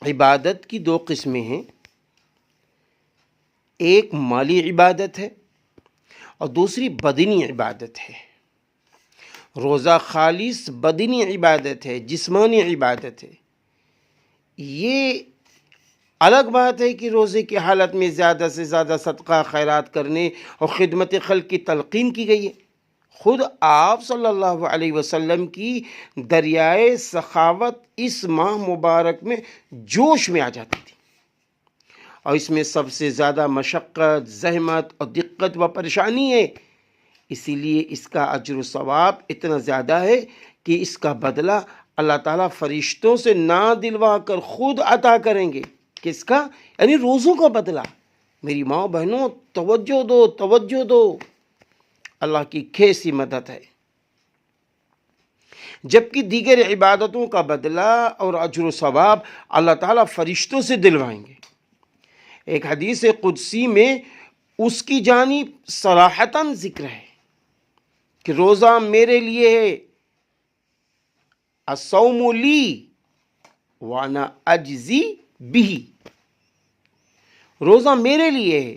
عبادت کی دو قسمیں ہیں، ایک مالی عبادت ہے اور دوسری بدنی عبادت ہے۔ روزہ خالص بدنی عبادت ہے، جسمانی عبادت ہے۔ یہ الگ بات ہے کہ روزے کی حالت میں زیادہ سے زیادہ صدقہ خیرات کرنے اور خدمت خلق کی تلقین کی گئی ہے۔ خود آپ صلی اللہ علیہ وسلم کی دریائے سخاوت اس ماہ مبارک میں جوش میں آ جاتی تھی، اور اس میں سب سے زیادہ مشقت، زحمت اور دقت و پریشانی ہے۔ اسی لیے اس کا اجر و ثواب اتنا زیادہ ہے کہ اس کا بدلہ اللہ تعالیٰ فرشتوں سے نہ دلوا کر خود عطا کریں گے۔ کس کا؟ یعنی روزوں کا بدلہ۔ میری ماں بہنوں، توجہ دو، توجہ دو، اللہ کی کیسی مدد ہے۔ جبکہ دیگر عبادتوں کا بدلہ اور اجر و ثواب اللہ تعالیٰ فرشتوں سے دلوائیں گے۔ ایک حدیث قدسی میں اس کی جانب صراحتاً ذکر ہے کہ روزہ میرے لیے ہے، الصوم لی وانا اجزی بھی، روزہ میرے لیے ہے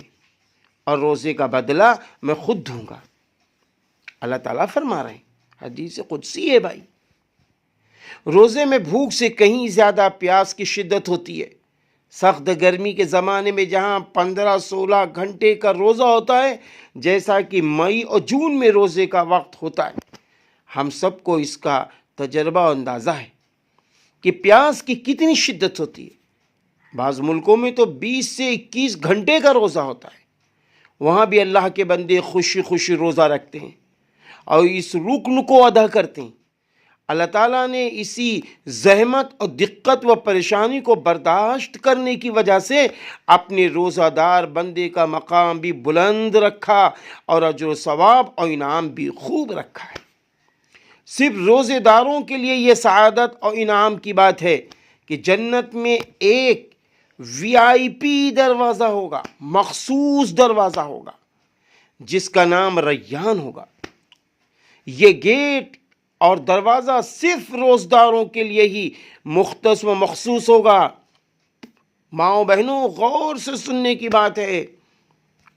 اور روزے کا بدلہ میں خود دوں گا۔ اللہ تعالیٰ فرما رہے ہیں، حدیث قدسی ہے بھائی۔ روزے میں بھوک سے کہیں زیادہ پیاس کی شدت ہوتی ہے۔ سخت گرمی کے زمانے میں جہاں 15-16 گھنٹے کا روزہ ہوتا ہے، جیسا کہ مئی اور جون میں روزے کا وقت ہوتا ہے، ہم سب کو اس کا تجربہ و اندازہ ہے کہ پیاس کی کتنی شدت ہوتی ہے۔ بعض ملکوں میں تو 20 سے 21 گھنٹے کا روزہ ہوتا ہے۔ وہاں بھی اللہ کے بندے خوشی خوشی روزہ رکھتے ہیں اور اس رکن کو ادا کرتے ہیں۔ اللہ تعالیٰ نے اسی زحمت اور دقت و پریشانی کو برداشت کرنے کی وجہ سے اپنے روزہ دار بندے کا مقام بھی بلند رکھا اور اجر و ثواب اور انعام بھی خوب رکھا ہے۔ صرف روزے داروں کے لیے یہ سعادت اور انعام کی بات ہے کہ جنت میں ایک VIP دروازہ ہوگا، مخصوص دروازہ ہوگا، جس کا نام ریان ہوگا۔ یہ گیٹ اور دروازہ صرف روزداروں کے لیے ہی مختص و مخصوص ہوگا۔ ماؤں بہنوں، غور سے سننے کی بات ہے،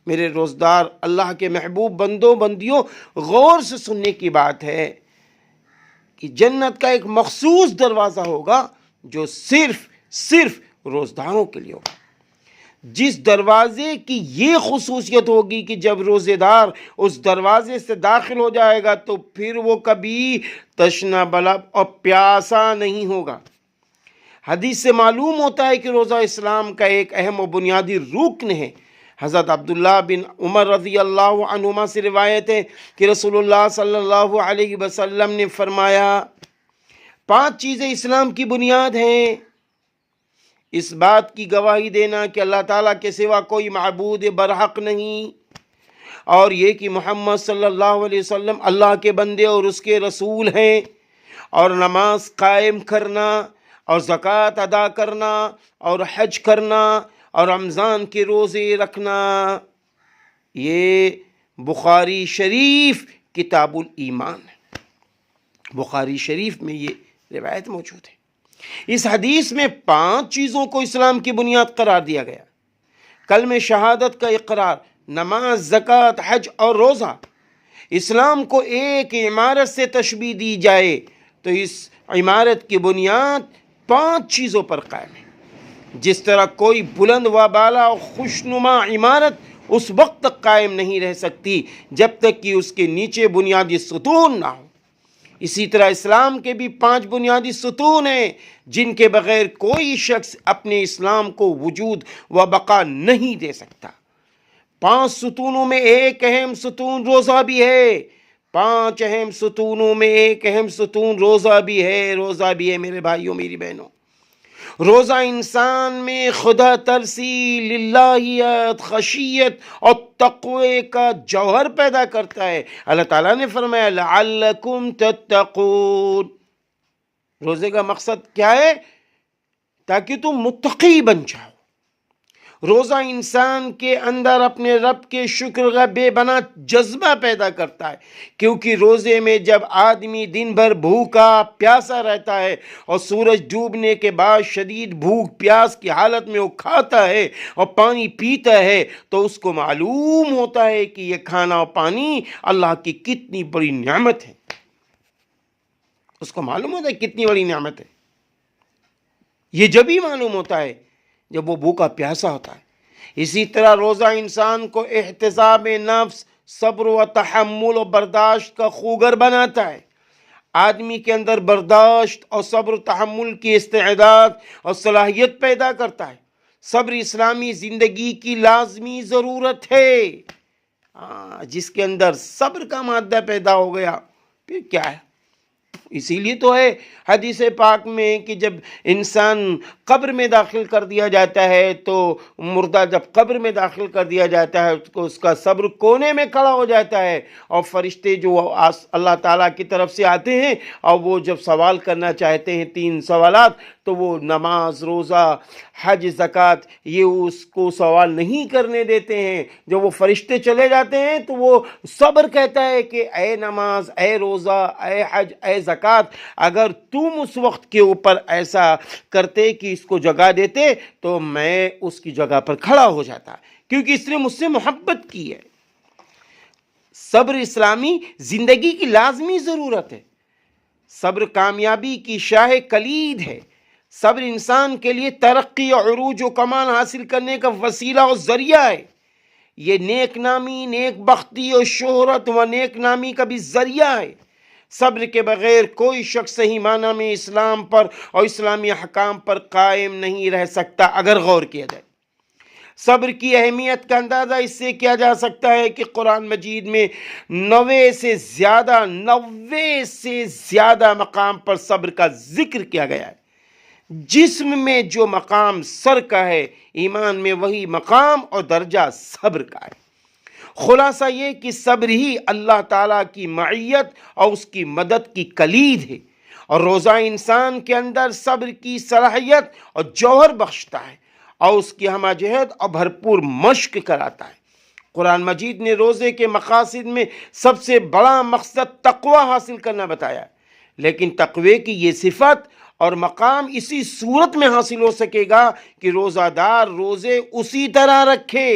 میرے روزدار اللہ کے محبوب بندوں بندیوں، غور سے سننے کی بات ہے کہ جنت کا ایک مخصوص دروازہ ہوگا جو صرف روزداروں کے لیے ہوگا۔ جس دروازے کی یہ خصوصیت ہوگی کہ جب روزے دار اس دروازے سے داخل ہو جائے گا تو پھر وہ کبھی تشنہ بلب اور پیاسا نہیں ہوگا۔ حدیث سے معلوم ہوتا ہے کہ روزہ اسلام کا ایک اہم و بنیادی رکن ہے۔ حضرت عبداللہ بن عمر رضی اللہ عنہما سے روایت ہے کہ رسول اللہ صلی اللہ علیہ وسلم نے فرمایا، 5 چیزیں اسلام کی بنیاد ہیں۔ اس بات کی گواہی دینا کہ اللہ تعالیٰ کے سوا کوئی معبود برحق نہیں، اور یہ کہ محمد صلی اللہ علیہ وسلم اللہ کے بندے اور اس کے رسول ہیں، اور نماز قائم کرنا اور زکوٰۃ ادا کرنا اور حج کرنا اور رمضان کے روزے رکھنا۔ یہ بخاری شریف کتاب الایمان ہے، بخاری شریف میں یہ روایت موجود ہے۔ اس حدیث میں 5 چیزوں کو اسلام کی بنیاد قرار دیا گیا۔ کلمہ شہادت کا اقرار، نماز، زکوٰۃ، حج اور روزہ۔ اسلام کو ایک عمارت سے تشبیہ دی جائے تو اس عمارت کی بنیاد 5 چیزوں پر قائم ہے۔ جس طرح کوئی بلند و بالا اور خوشنما عمارت اس وقت تک قائم نہیں رہ سکتی جب تک کہ اس کے نیچے بنیادی ستون نہ ہو، اسی طرح اسلام کے بھی 5 بنیادی ستون ہیں جن کے بغیر کوئی شخص اپنے اسلام کو وجود و بقا نہیں دے سکتا۔ 5 ستونوں میں ایک اہم ستون روزہ بھی ہے۔ 5 اہم ستونوں میں ایک اہم ستون روزہ بھی ہے، روزہ بھی ہے میرے بھائیوں، میری بہنوں۔ روزہ انسان میں خدا ترسی، للہیت، خشیت اور تقوی کا جوہر پیدا کرتا ہے۔ اللہ تعالیٰ نے فرمایا لعلکم تتقون۔ روزے کا مقصد کیا ہے؟ تاکہ تم متقی بن جاؤ۔ روزہ انسان کے اندر اپنے رب کے شکر کا بے بنا جذبہ پیدا کرتا ہے، کیونکہ روزے میں جب آدمی دن بھر بھوکا پیاسا رہتا ہے اور سورج ڈوبنے کے بعد شدید بھوک پیاس کی حالت میں وہ کھاتا ہے اور پانی پیتا ہے تو اس کو معلوم ہوتا ہے کہ یہ کھانا اور پانی اللہ کی کتنی بڑی نعمت ہے، اس کو معلوم ہوتا ہے کتنی بڑی نعمت ہے۔ یہ جب ہی معلوم ہوتا ہے جب وہ بھوکا پیاسا ہوتا ہے۔ اسی طرح روزہ انسان کو احتساب نفس، صبر و تحمل و برداشت کا خوگر بناتا ہے۔ آدمی کے اندر برداشت اور صبر و تحمل کی استعداد اور صلاحیت پیدا کرتا ہے۔ صبر اسلامی زندگی کی لازمی ضرورت ہے۔ جس کے اندر صبر کا مادہ پیدا ہو گیا پھر کیا ہے؟ اسی لیے تو ہے حدیث پاک میں کہ جب انسان قبر میں داخل کر دیا جاتا ہے تو مردہ جب قبر میں داخل کر دیا جاتا ہے اس کا صبر کونے میں کھڑا ہو جاتا ہے، اور فرشتے جو اللہ تعالیٰ کی طرف سے آتے ہیں اور وہ جب سوال کرنا چاہتے ہیں 3 سوالات تو وہ نماز، روزہ، حج، زکوٰۃ یہ اس کو سوال نہیں کرنے دیتے ہیں۔ جب وہ فرشتے چلے جاتے ہیں تو وہ صبر کہتا ہے کہ اے نماز، اے روزہ، اے حج، اے زکوٰۃ، اگر تم اس وقت کے اوپر ایسا کرتے کہ اس کو جگہ دیتے تو میں اس کی جگہ پر کھڑا ہو جاتا، کیونکہ اس نے مجھ سے محبت کی ہے۔ صبر اسلامی زندگی کی لازمی ضرورت ہے۔ صبر کامیابی کی شاہ کلید ہے۔ صبر انسان کے لیے ترقی اور عروج و کمال حاصل کرنے کا وسیلہ اور ذریعہ ہے۔ یہ نیک نامی، نیک بختی اور شہرت و نیک نامی کا بھی ذریعہ ہے۔ صبر کے بغیر کوئی شخص صحیح معنی میں اسلام پر اور اسلامی احکام پر قائم نہیں رہ سکتا۔ اگر غور کیا جائے صبر کی اہمیت کا اندازہ اس سے کیا جا سکتا ہے کہ قرآن مجید میں 90 سے زیادہ مقام پر صبر کا ذکر کیا گیا ہے۔ جسم میں جو مقام سر کا ہے، ایمان میں وہی مقام اور درجہ صبر کا ہے۔ خلاصہ یہ کہ صبر ہی اللہ تعالیٰ کی معیت اور اس کی مدد کی کلید ہے، اور روزہ انسان کے اندر صبر کی صلاحیت اور جوہر بخشتا ہے اور اس کی ہمہ جہت اور بھرپور مشق کراتا ہے۔ قرآن مجید نے روزے کے مقاصد میں سب سے بڑا مقصد تقوی حاصل کرنا بتایا ہے، لیکن تقوی کی یہ صفت اور مقام اسی صورت میں حاصل ہو سکے گا کہ روزہ دار روزے اسی طرح رکھے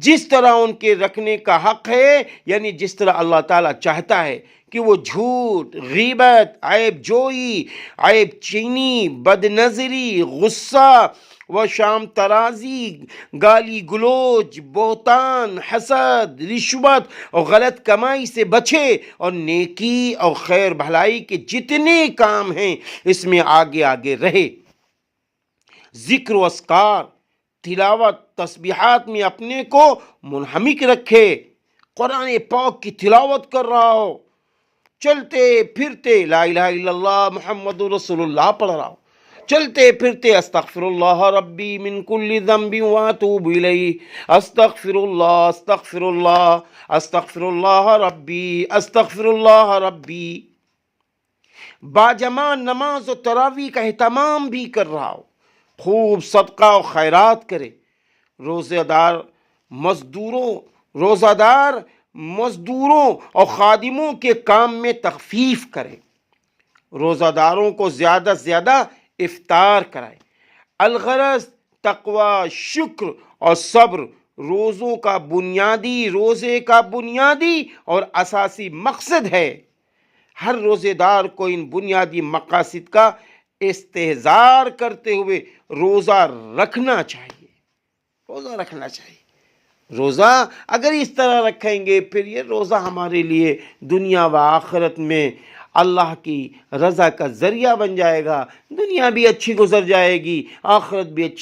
جس طرح ان کے رکھنے کا حق ہے، یعنی جس طرح اللہ تعالیٰ چاہتا ہے کہ وہ جھوٹ، غیبت، عیب جوئی، عیب چینی، بد نظری، غصہ و شام ترازی، گالی گلوچ، بہتان، حسد، رشوت اور غلط کمائی سے بچے، اور نیکی اور خیر بھلائی کے جتنے کام ہیں اس میں آگے آگے رہے۔ ذکر و اذکار، تلاوت، تسبیحات میں اپنے کو منہمک رکھے۔ قرآن پاک کی تلاوت کر رہا ہو، چلتے پھرتے لا الہ الا اللہ محمد رسول اللہ پڑھ رہا ہو، چلتے پھرتے استغفر اللہ ربی من کل ذنب واتوب الیہ، استغفر اللہ استغفر اللہ ربی، استغفر اللہ ربی۔ باجماع نماز و تراویح کا اہتمام بھی کر رہا ہو، خوب صدقہ و خیرات کرے۔ روزہ دار مزدوروں اور خادموں کے کام میں تخفیف کرے۔ روزہ داروں کو زیادہ سے زیادہ افطار کرائے۔ الغرض تقوی، شکر اور صبر روزے کا بنیادی اور اساسی مقصد ہے۔ ہر روزے دار کو ان بنیادی مقاصد کا استحضار کرتے ہوئے روزہ رکھنا چاہیے۔ روزہ اگر اس طرح رکھیں گے پھر یہ روزہ ہمارے لیے دنیا و آخرت میں اللہ کی رضا کا ذریعہ بن جائے گا۔ دنیا بھی اچھی گزر جائے گی، آخرت بھی اچھی